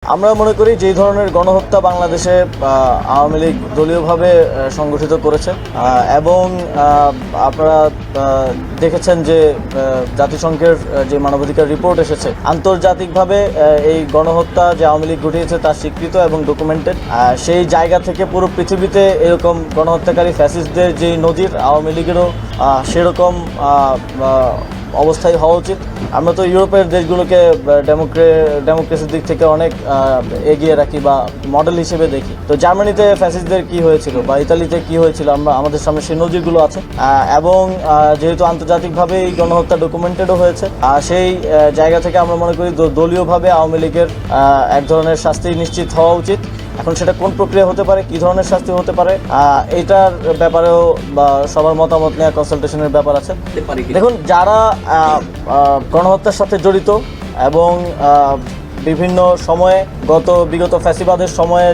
আমরা মনে করি যে ধরনের গণহত্যা বাংলাদেশে আওয়ামী লীগ দলীয়ভাবে সংগঠিত করেছে এবং আপনারা দেখেছেন যে জাতিসংঘের যে মানবাধিকার রিপোর্ট এসেছে আন্তর্জাতিকভাবে এই গণহত্যা যে আওয়ামী লীগ ঘটিয়েছে তা স্বীকৃত এবং ডকুমেন্টেড। সেই জায়গা থেকে পুরো পৃথিবীতে এরকম গণহত্যাকারী ফ্যাসিস্টদের যে নজির আওয়ামী লীগেরও সেরকম অবস্থায় হওয়া উচিত। আমরা তো ইউরোপের দেশগুলোকে ডেমোক্রেসির দিক থেকে অনেক এগিয়ে রাখি বা মডেল হিসেবে দেখি। তো জার্মানিতে ফ্যাসিস্টদের কি হয়েছিল বা ইতালিতে কি হয়েছিল আমাদের সামনে সেই নজিরগুলো আছে এবং যেহেতু আন্তর্জাতিকভাবে এই গণহত্যা ডকুমেন্টেডও হয়েছে সেই জায়গা থেকে আমরা মনে করি দলীয়ভাবে আওয়ামী লীগের এক ধরনের শাস্তি নিশ্চিত হওয়া উচিত। এখন সেটা কোন প্রক্রিয়া হতে পারে, কী ধরনের শাস্তি হতে পারে, এইটার ব্যাপারেও বা সবার মতামত নেওয়া কনসালটেশনের ব্যাপার আছে। দেখুন, যারা গণহত্যার সাথে জড়িত এবং বিভিন্ন সময়ে বিগত ফ্যাসিবাদের সময়ে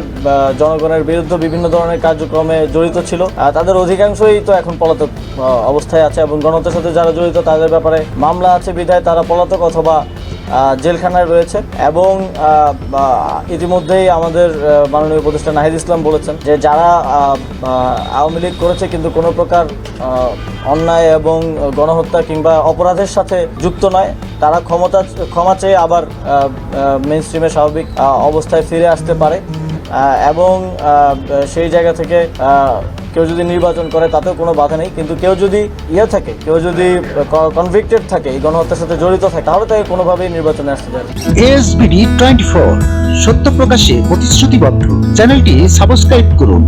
জনগণের বিরুদ্ধে বিভিন্ন ধরনের কার্যক্রমে জড়িত ছিল তাদের অধিকাংশই তো এখন পলাতক অবস্থায় আছে এবং গণহত্যার সাথে যারা জড়িত তাদের ব্যাপারে মামলা আছে বিধায় তারা পলাতক অথবা জেলখানায় রয়েছে। এবং ইতিমধ্যেই আমাদের মাননীয় উপদেষ্টা নাহিদ ইসলাম বলেছেন যে যারা আওয়ামী লীগ করেছে কিন্তু কোনো প্রকার অন্যায় এবং গণহত্যা কিংবা অপরাধের সাথে যুক্ত নয়, তারা ক্ষমা চেয়ে আবার মেইন স্ট্রিমে স্বাভাবিক অবস্থায় ফিরে আসতে পারে এবং সেই জায়গা থেকে কেউ যদি নির্বাচন করে তাতেও কোনো বাধা নেই। কিন্তু কেউ যদি কেউ যদি কনভিক্টেড থাকে, এই গণহত্যার সাথে জড়িত থাকে, তাহলে তাকে কোনোভাবেই নির্বাচনে আসতে দেয় না। ASBD 24 সত্য প্রকাশে প্রতিশ্রুতিবদ্ধ। চ্যানেলটি সাবস্ক্রাইব করুন।